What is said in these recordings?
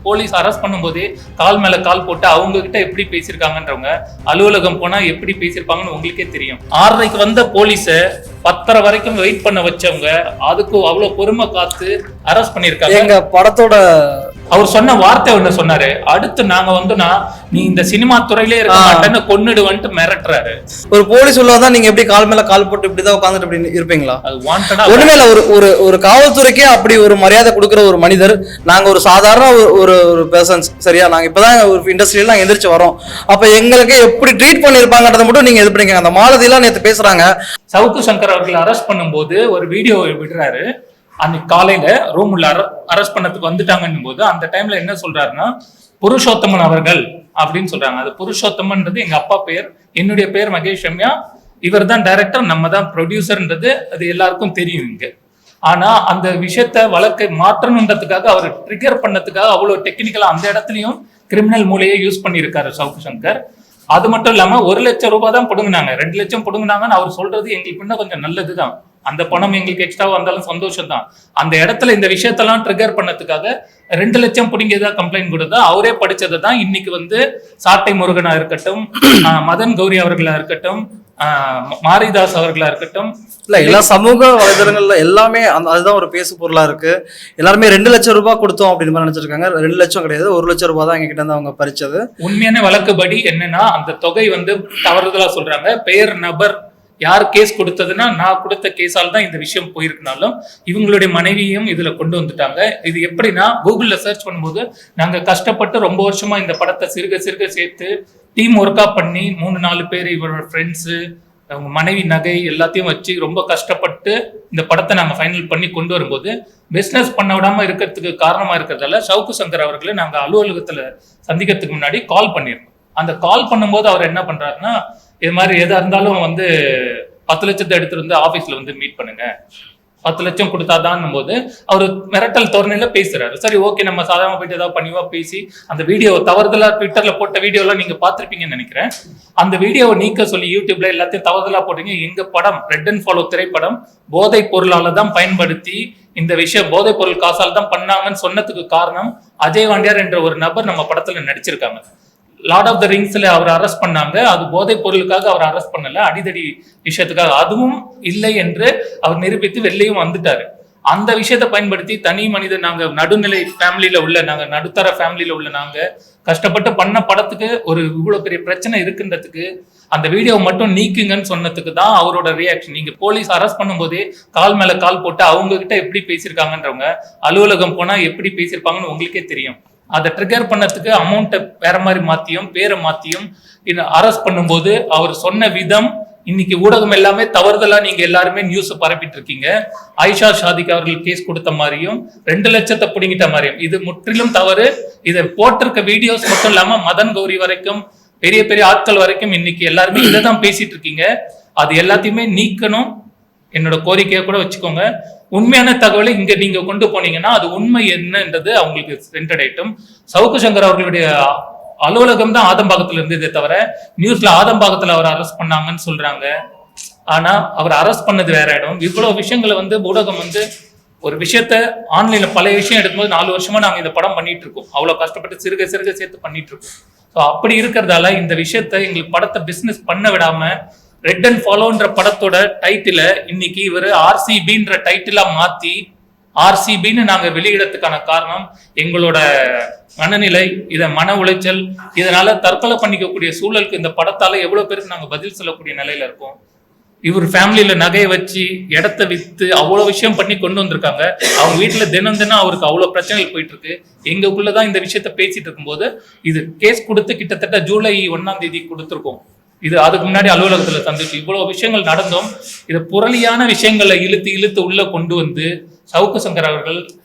Police arrest பண்ணும்போதே கால் மேல கால் போட்டு அவங்க கிட்ட எப்படி பேசியிருக்காங்கன்றவங்க அலுவலகம் போனா எப்படி பேசியிருப்பாங்கன்னு உங்களுக்கே தெரியும். 6:30 வந்த போலீஸ 10:30 வரைக்கும் வெயிட் பண்ண வச்சவங்க அதுக்கு அவ்வளவு பொறுமை காத்து அரெஸ்ட் பண்ணிருக்காங்க. எங்க படத்தோட அவர் சொன்ன வார்த்தை ஒண்ணு சொன்னாரு, அடுத்து நாங்க வந்துனா நீ இந்த சினிமா துறையிலே இருக்க மாட்டேன்னு கொன்னுடுவன்ட்டு மிரட்டுறாரு. ஒரு போலீஸ் உள்ளதான் நீங்க எப்படி கால் மேல கால் போட்டு இப்படிதான் உட்காந்துட்டு அப்படி இருப்பீங்களா? அது வாண்டடா ஒண்ணுமே இல்ல. ஒரு காவல்துறைக்கே அப்படி ஒரு மரியாதை கொடுக்குற ஒரு மனிதர். நாங்க ஒரு சாதாரண ஒரு பெர்சன்ஸ், சரியா? நாங்க இப்பதான் ஒரு இண்டஸ்ட்ரியில நாங்க எந்திரிச்சு வரோம். அப்ப எங்களுக்கு எப்படி ட்ரீட் பண்ணிருப்பாங்கன்றத மட்டும் நீங்க இது பண்ணிக்கங்க. அந்த மாலதி எல்லாம் நேத்து பேசுறாங்க. சவுக்கு சங்கர் அவர்கள் அரெஸ்ட் பண்ணும்போது ஒரு வீடியோ விடுறாரு. அன்னைக்கு காலையில ரூம் உள்ள அரெஸ்ட் பண்ணதுக்கு வந்துட்டாங்கன்னும் போது அந்த டைம்ல என்ன சொல்றாருன்னா புருஷோத்தமன் அவர்கள் அப்படின்னு சொல்றாங்க. அது புருஷோத்தமன்றது எங்க அப்பா பெயர், என்னுடைய பெயர் மகேஷ் ரம்யா. இவர் தான் டைரக்டர், நம்ம தான் ப்ரொடியூசர்ன்றது அது எல்லாருக்கும் தெரியும் இங்க. ஆனா அந்த விஷயத்த வழக்கை மாற்றணுன்றதுக்காக அவர் ட்ரிகர் பண்ணதுக்காக அவ்வளவு டெக்னிக்கலா அந்த இடத்துலயும் கிரிமினல் மூலையை யூஸ் பண்ணியிருக்காரு சவுக்கு சங்கர். அது மட்டும் இல்லாம 1 லட்சம் ரூபாய் தான் பிடுங்கினாங்க, 2 லட்சம் பிடுங்கினாங்கன்னு அவர் சொல்றது எங்களுக்கு இன்னும் கொஞ்சம் நல்லதுதான். அந்த பணம் எங்களுக்கு எக்ஸ்ட்ராவா வந்தாலும் சந்தோஷம் தான். அந்த இடத்துல இந்த விஷயத்தெல்லாம் ட்ரிகர் பண்ணதுக்காக 2 லட்சம் பிடிங்கதா கம்ப்ளைண்ட் கொடுத்தா அவரே படிச்சதை தான் இன்னைக்கு வந்து சாட்டை முருகனா இருக்கட்டும், மதன் கௌரி அவர்களா இருக்கட்டும், மாரிதாஸ் அவர்களா இருக்கட்டும், இல்ல எல்லா சமூக வலைதளங்கள்ல எல்லாமே அதுதான் ஒரு பேசு பொருளா இருக்கு. எல்லாருமே 2 லட்சம் ரூபாய் கொடுத்தோம் அப்படின்னு மாதிரி நினைச்சிருக்காங்க. 2 லட்சம் கிடையாது, 1 லட்சம் ரூபாய் தான் எங்க கிட்ட இருந்து அவங்க பறிச்சது. உண்மையான வழக்குப்படி என்னன்னா அந்த தொகை வந்து தவறுதலா சொல்றாங்க. பெயர் நபர் யார் கேஸ் கொடுத்ததுன்னா நான் கொடுத்த கேஸால் தான் இந்த விஷயம் போயிருக்குனாலும் இவங்களுடைய மனைவியும் இதுல கொண்டு வந்துட்டாங்க. இது எப்படின்னா கூகுள்ல சர்ச் பண்ணும்போது நாங்க கஷ்டப்பட்டு ரொம்ப வருஷமா இந்த படத்தை சிறுக சிறுக சேர்த்து டீம் ஒர்க்கா பண்ணி 3-4 பேர் இவரோட ஃப்ரெண்ட்ஸு அவங்க மனைவி நகை எல்லாத்தையும் வச்சு ரொம்ப கஷ்டப்பட்டு இந்த படத்தை நாங்க ஃபைனல் பண்ணி கொண்டு வரும்போது பிசினஸ் பண்ண விடாம இருக்கிறதுக்கு காரணமா இருக்கிறதால சவுக்கு சங்கர் அவர்களை நாங்க அலுவலகத்துல சந்திக்கிறதுக்கு முன்னாடி கால் பண்ணிருக்கோம். அந்த கால் பண்ணும்போது அவர் என்ன பண்றாருன்னா, இது மாதிரி எதா இருந்தாலும் வந்து 10 லட்சத்தை எடுத்துட்டு வந்து ஆபீஸ்ல வந்து மீட் பண்ணுங்க, 10 லட்சம் கொடுத்தாதான் போது அவர் மிரட்டல் தோரணையில பேசுறாரு. சரி ஓகே, நம்ம சாதாரண போயிட்டு ஏதாவது பண்ணிவா பேசி அந்த வீடியோ தவறுதலா ட்விட்டர்ல போட்ட வீடியோ எல்லாம் நீங்க பாத்திருப்பீங்கன்னு நினைக்கிறேன். அந்த வீடியோவை நீக்க சொல்லி யூடியூப்ல எல்லாத்தையும் தவறுதலா போட்டீங்க. எங்க படம் ரெட் அண்ட் ஃபாலோ திரைப்படம் போதை பொருளால தான் பயன்படுத்தி இந்த விஷயம் போதை பொருள் காசால் தான் பண்ணாங்கன்னு சொன்னதுக்கு காரணம் அஜய் வாண்டியார் என்ற ஒரு நபர் நம்ம படத்துல நடிச்சிருக்காங்க. லார்ட் ஆஃப் த ரிங்ஸ்ல அவர் அரெஸ்ட் பண்ணாங்க, அது போதைப் பொருளுக்காக அவர் அரெஸ்ட் பண்ணல, அடிதடி விஷயத்துக்காக. அதுவும் இல்லை என்று அவர் நிரூபித்து வெளியும் வந்துட்டாரு. அந்த விஷயத்தை பயன்படுத்தி தனி மனிதன் நாங்க நடுநிலை ஃபேமிலியில உள்ள நாங்க நடுத்தர ஃபேமிலியில உள்ள நாங்க கஷ்டப்பட்டு பண்ண படத்துக்கு ஒரு இவ்வளவு பெரிய பிரச்சனை இருக்குன்றதுக்கு அந்த வீடியோ மட்டும் நீக்குங்கன்னு சொன்னதுக்கு தான் அவரோட ரியாக்ஷன். நீங்க போலீஸ் அரெஸ்ட் பண்ணும்போதே கால் மேல கால் போட்டு அவங்க கிட்ட எப்படி பேசியிருக்காங்கன்றவங்க அலுவலகம் போனா எப்படி பேசியிருப்பாங்கன்னு உங்களுக்கே தெரியும். அதை ட்ரிகர் பண்ணதுக்கு அமௌண்ட்டை வேற மாதிரி மாத்தியும் பேரை மாத்தியும் அரெஸ்ட் பண்ணும்போது அவர் சொன்ன விதம் இன்னைக்கு ஊடகம் எல்லாமே தவறுதலா நீங்க எல்லாருமே நியூஸ் பரப்பிட்டு இருக்கீங்க. ஆயிஷா ஷாதிக் அவர்கள் கேஸ் கொடுத்த மாதிரியும் 2 லட்சத்தை பிடிங்கிட்ட மாதிரியும் இது முற்றிலும் தவறு. இதை போட்டிருக்க வீடியோஸ் மட்டும் இல்லாம மதன் கௌரி வரைக்கும் பெரிய பெரிய ஆட்கள் வரைக்கும் இன்னைக்கு எல்லாருமே இதை தான் பேசிட்டு இருக்கீங்க. அது எல்லாத்தையுமே நீக்கணும், என்னோட கோரிக்கையை கூட வச்சுக்கோங்க. உண்மையான தகவலை இங்க நீங்க கொண்டு போனீங்கன்னா அது உண்மை என்னன்றது அவங்களுக்கு சென்றடையட்டும். சவுக்கு சங்கர் அவர்களுடைய அலுவலகம் தான் ஆதம்பாக்கத்துல இருந்ததே தவிர நியூஸ்ல ஆதம்பாக்கத்துல அவர் அரெஸ்ட் பண்ணாங்கன்னு சொல்றாங்க. ஆனா அவர் அரெஸ்ட் பண்ணது வேற இடம். இவ்வளவு விஷயங்களை வந்து ஊடகம் வந்து ஒரு விஷயத்த ஆன்லைன்ல பழைய விஷயம் எடுக்கும்போது 4 வருஷமா நாங்க இந்த படம் பண்ணிட்டு இருக்கோம். அவ்வளவு கஷ்டப்பட்டு சிறுக சிறுக சேர்த்து பண்ணிட்டு இருக்கோம். ஸோ அப்படி இருக்கிறதால இந்த விஷயத்த எங்களுக்கு படத்தை பிசினஸ் பண்ண விடாம ரெட் அண்ட் ஃபாலோன்ற படத்தோட டைட்டில இன்னைக்கு இவர் ஆர்சிபின்ற டைட்டிலா மாத்தி ஆர்சிபின்னு நாங்க வெளியிடறதுக்கான காரணம் எங்களோட மனநிலை, இதை மன உளைச்சல், இதனால தற்கொலை பண்ணிக்கக்கூடிய சூழலுக்கு இந்த படத்தால எவ்வளவு பேருக்கு நாங்க பதில் சொல்லக்கூடிய நிலையில இருக்கோம். இவர் ஃபேமிலியில நகையை வச்சு இடத்த வித்து அவ்வளவு விஷயம் பண்ணி கொண்டு வந்திருக்காங்க. அவங்க வீட்டுல தினம் தினம் அவருக்கு அவ்வளவு பிரச்சனைகள் போயிட்டு இருக்கு. எங்களுக்குள்ளதான் இந்த விஷயத்த பேசிட்டு இருக்கும்போது இது கேஸ் கொடுத்து கிட்டத்தட்ட ஜூலை 1ஆம் தேதி கொடுத்துருக்கோம். இது அதுக்கு முன்னாடி அலுவலகத்துல சந்திச்சு இவ்வளவு விஷயங்கள் நடந்தும் இதை புரளியான விஷயங்களை இழுத்து இழுத்து உள்ள கொண்டு வந்து சவுக்கு சங்கர் அவர்கள்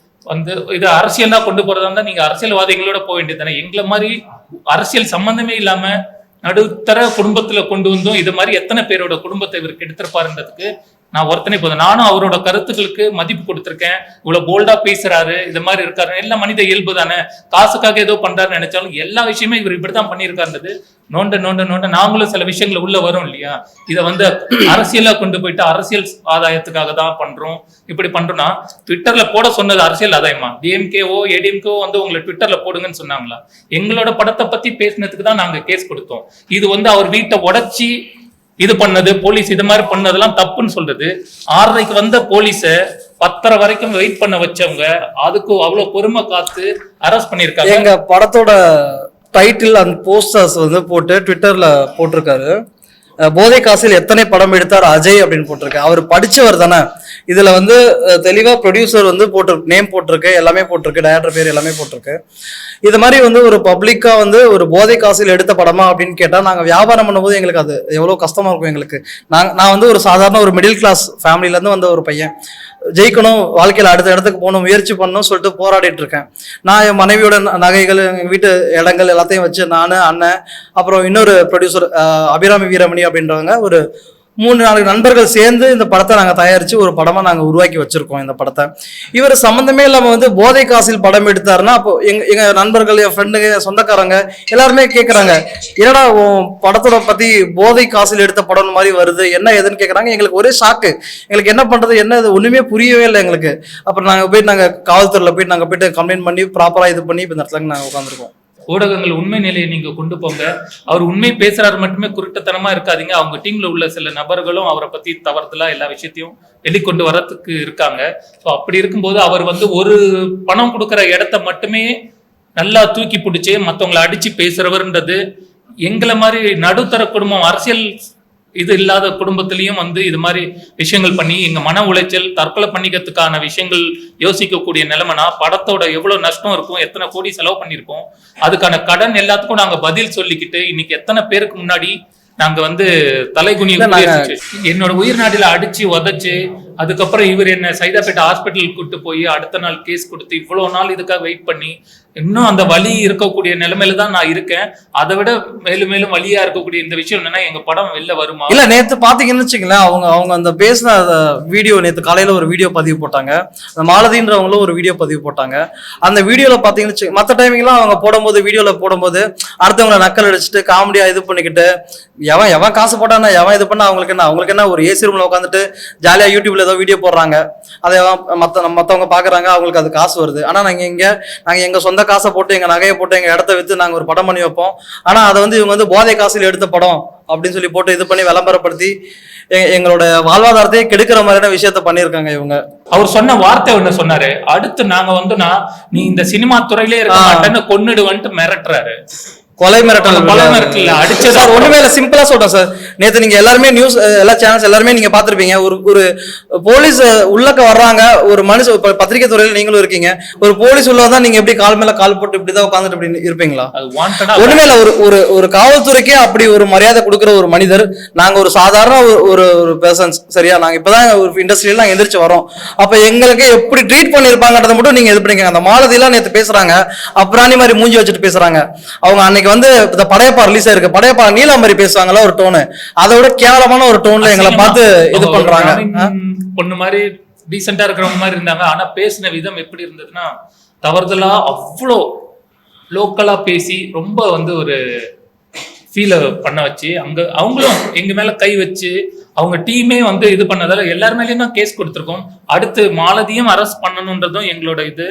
வந்து இது அரசியலா கொண்டு போறதா இருந்தா நீங்க அரசியல்வாதிகளோட போக வேண்டியது தானே. எங்களை மாதிரி அரசியல் சம்பந்தமே இல்லாம நடுத்தர குடும்பத்துல கொண்டு வந்தோம். இது மாதிரி எத்தனை பேரோட குடும்பத்தை இவர் கெடுத்திருப்பாருன்றதுக்கு நான் ஒருத்தனை போதும். நானும் அவரோட கருத்துக்களுக்கு மதிப்பு கொடுத்திருக்கேன். இவ்வளவு போல்டா பேசுறாரு, இது மாதிரி இருக்காரு, எல்லாம் மனித இயல்பு தானே. காசுக்காக ஏதோ பண்றாருன்னு நினைச்சாலும் எல்லா விஷயமே இவர் இப்படித்தான் பண்ணியிருக்காருன்றது நோண்ட நோண்ட நோண்ட நாங்களும் சில விஷயங்கள் உள்ள வரும் இல்லையா. இதை வந்து அரசியலா கொண்டு போயிட்டு அரசியல் ஆதாயத்துக்காக தான் பண்றோம் இப்படி பண்றோம்னா, ட்விட்டர்ல போட சொன்னது அரசியல் ஆதாயமா? டிஎம்கேவோ ஏடிஎம்கேவோ வந்து உங்களை ட்விட்டர்ல போடுங்கன்னு சொன்னாங்களா? எங்களோட படத்தை பத்தி பேசினதுக்கு தான் நாங்க கேஸ் கொடுத்தோம். இது வந்து அவர் வீட்டை உடைச்சி இது பண்ணது, போலீஸ் இது மாதிரி பண்ணதெல்லாம் தப்புன்னு சொல்றது. 6:30 வந்த போலீஸ 10:30 வரைக்கும் வெயிட் பண்ண வச்சவங்க அதுக்கு அவ்வளவு பொறுமை காத்து அரெஸ்ட் பண்ணிருக்காங்க. எங்க படத்தோட டைட்டில் அண்ட் போஸ்டர்ஸ் வந்து போட்டு ட்விட்டர்ல போட்டிருக்காரு, போதை காசில் எத்தனை படம் எடுத்தார் அஜய் அப்படின்னு போட்டிருக்கு. அவர் படிச்சவர் தானே. இதுல வந்து தெளிவா ப்ரொடியூசர் வந்து நேம் போட்டிருக்கு, எல்லாமே போட்டிருக்கு, டைரக்டர் பேர் எல்லாமே போட்டிருக்கு. இது மாதிரி வந்து ஒரு பப்ளிக்கா வந்து ஒரு போதை காசில் எடுத்த படமா அப்படின்னு கேட்டா, நாங்க வியாபாரம் பண்ணும்போது எங்களுக்கு அது எவ்வளவு கஷ்டமா இருக்கும் எங்களுக்கு. நான் வந்து ஒரு சாதாரண ஒரு மிடில் கிளாஸ் ஃபேமிலில இருந்து வந்த ஒரு பையன். ஜெயிக்கணும், வாழ்க்கையில அடுத்த இடத்துக்கு போகணும், முயற்சி பண்ணணும் சொல்லிட்டு போராடிட்டு இருக்கேன். நான் என் மனைவியோட நகைகள், எங்க வீட்டு இடங்கள் எல்லாத்தையும் வச்சு நானு, அண்ணன், அப்புறம் இன்னொரு ப்ரொடியூசர் அபிராமி வீரமணி அப்படின்றவங்க ஒரு 3-4 நண்பர்கள் சேர்ந்து இந்த படத்தை நாங்க தயாரிச்சு ஒரு படமா நாங்க உருவாக்கி வச்சிருக்கோம். இந்த படத்தை இவர் சம்பந்தமே இல்லாம வந்து போதை காசில் படம் எடுத்தாருன்னா, அப்போ எங்க நண்பர்கள், என் ஃப்ரெண்டுங்க, சொந்தக்காரங்க எல்லாருமே கேட்கறாங்க, என்னடா உன் படத்தோட பத்தி போதை காசில் எடுத்த படம் மாதிரி வருது, என்ன ஏதுன்னு கேட்கறாங்க. எங்களுக்கு ஒரே ஷாக்கு. எங்களுக்கு என்ன பண்றது, என்ன இது ஒண்ணுமே புரியவே இல்லை எங்களுக்கு. அப்புறம் நாங்க காவல்துறையில போயிட்டு கம்ப்ளைண்ட் பண்ணி ப்ராப்பரா இது பண்ணி இப்ப இந்த இடத்துல நாங்க உட்காந்துருக்கோம். ஊடகங்கள் உண்மை நிலையை நீங்க கொண்டு போங்க. அவர் உண்மை பேசுறாரு மட்டுமே குருட்டுத்தனமா இருக்காதீங்க. அவங்க டீம்ல உள்ள சில நபர்களும் அவரை பத்தி தவறுதலா எல்லா விஷயத்தையும் வெளிக்கொண்டு வரத்துக்கு இருக்காங்க. ஸோ அப்படி இருக்கும்போது அவர் வந்து ஒரு பணம் கொடுக்குற இடத்த மட்டுமே நல்லா தூக்கி பிடிச்சி மற்றவங்களை அடிச்சு பேசுறவர்ன்றது எங்களை மாதிரி நடுத்தர குடும்பம், அரசியல் இது இல்லாத குடும்பத்திலையும் வந்து இது மாதிரி விஷயங்கள் பண்ணி எங்க மன உளைச்சல், தற்கொலை பண்ணிக்கிறதுக்கான விஷயங்கள் யோசிக்கக்கூடிய நிலைமைனா, படத்தோட எவ்வளவு நஷ்டம் இருக்கும், எத்தனை கோடி செலவு பண்ணிருக்கோம், அதுக்கான கடன் எல்லாத்துக்கும் நாங்க பதில் சொல்லிக்கிட்டு இன்னைக்கு எத்தனை பேருக்கு முன்னாடி நாங்க வந்து தலைகுனி என்னோட உயிர் நாட்டில அடிச்சு உதச்சு, அதுக்கப்புறம் இவர் என்ன சைதாப்பேட்டை ஹாஸ்பிட்டலுக்கு கூட்டு போய் அடுத்த நாள் கேஸ் கொடுத்து இவ்வளவு நாள் இதுக்காக வெயிட் பண்ணி இன்னும் அந்த வலி இருக்கக்கூடிய நிலைமையில தான் நான் இருக்கேன். அதை விட மேலும் மேலும் வலியா இருக்கக்கூடிய இந்த விஷயம் என்னன்னா, எங்க படம் வெளில வருமா? இல்ல, நேத்து பாத்தீங்கன்னு வச்சுங்களேன், அவங்க அந்த பேசின வீடியோ நேத்து காலையில ஒரு வீடியோ பதிவு போட்டாங்க. அந்த மாலதின்றவங்களும் ஒரு வீடியோ பதிவு போட்டாங்க. அந்த வீடியோல பாத்தீங்கன்னு மற்ற டைமிங்லாம் அவங்க வீடியோல போடும்போது அடுத்தவங்களை நக்கல் அடிச்சுட்டு காமெடியா இது பண்ணிக்கிட்டு, எவன் காசு போட்டானா எவன் இது பண்ணா அவங்களுக்கு என்ன ஒரு ஏசி ரூம்ல உட்காந்துட்டு ஜாலியா யூடியூப்ல ஏதோ வீடியோ போடுறாங்க, அதை மத்தவங்க பாக்குறாங்க, அவங்களுக்கு அது காசு வருது. ஆனா நாங்க எங்க சொந்த காசை போட்டு, எங்க நகையை போட்டு, எங்க இடத்த வித்து நாங்க ஒரு படம் பண்ணி வைப்போம். ஆனா அதை வந்து இவங்க வந்து போதை காசில் எடுத்த படம் அப்படின்னு சொல்லி போட்டு இது பண்ணி விளம்பரப்படுத்தி எங்களோட வாழ்வாதாரத்தையே கெடுக்கிற மாதிரியான விஷயத்த பண்ணிருக்காங்க இவங்க. அவர் சொன்ன வார்த்தை ஒண்ணு சொன்னாரு, அடுத்து நாங்க வந்துனா நீ இந்த சினிமா துறையிலே இருக்க மாட்டேன்னு கொன்னுடுவன்ட்டு மிரட்டுறாரு. கொலை மிரட்டல் அடிச்சது ஒண்ணுமே இல்ல. சிம்பிளா சொல்றேன் சார், நேத்து நீங்க எல்லாருமே நியூஸ், எல்லா சேனல்ஸ் எல்லாருமே நீங்க பாத்திருப்பீங்க. ஒரு போலீஸ் உள்ளக்க வர்றாங்க, ஒரு மனுஷன், பத்திரிகை துறையில நீங்களும் இருக்கீங்க, ஒரு போலீஸ் உள்ளதான் நீங்க எப்படி கால் மேல கால் போட்டு இப்படிதான் உட்காந்துட்டு இப்படி இருப்பீங்களா? ஒண்ணுமே இல்ல. ஒரு காவல்துறைக்கே அப்படி ஒரு மரியாதை கொடுக்குற ஒரு மனிதர். நாங்க ஒரு சாதாரண ஒரு பெர்சன்ஸ், சரியா? நாங்க இப்பதான் ஒரு இண்டஸ்ட்ரியில நாங்க எந்திரிச்சு வரோம். அப்ப எங்களுக்கு எப்படி ட்ரீட் பண்ணிருப்பாங்கன்றத மட்டும் நீங்க இது பண்ணிக்கங்க. அந்த மாலதியெல்லாம் நேத்து பேசுறாங்க, அப்புறாணி மாதிரி மூஞ்சி வச்சுட்டு பேசுறாங்க. அவங்க அன்னைக்கு வந்து இந்த படையப்பா ரிலீஸ் ஆயிருக்கு, படையப்பா நீலா மாதிரி பேசுவாங்கல்ல ஒரு டோனு, அதை விட கேவலமான ஒரு டோன்ல எங்களை பார்த்து இது பண்றாங்க. பொண்ணு மாதிரி டீசெண்டா இருக்கிறவங்க மாதிரி இருந்தாங்க. ஆனா பேசின விதம் எப்படி இருந்ததுன்னா, தவறுதலா அவ்வளோ லோக்கலா பேசி ரொம்ப வந்து ஒரு ஃபீலை பண்ண வச்சு, அவங்களும் எங்க மேல கை வச்சு அவங்க டீமே வந்து இது பண்ணதால எல்லார் மேலேயும் தான் கேஸ் கொடுத்துருக்கோம். அடுத்து மாலதியும் அரெஸ்ட் பண்ணணும்ன்றதும் எங்களோட இது.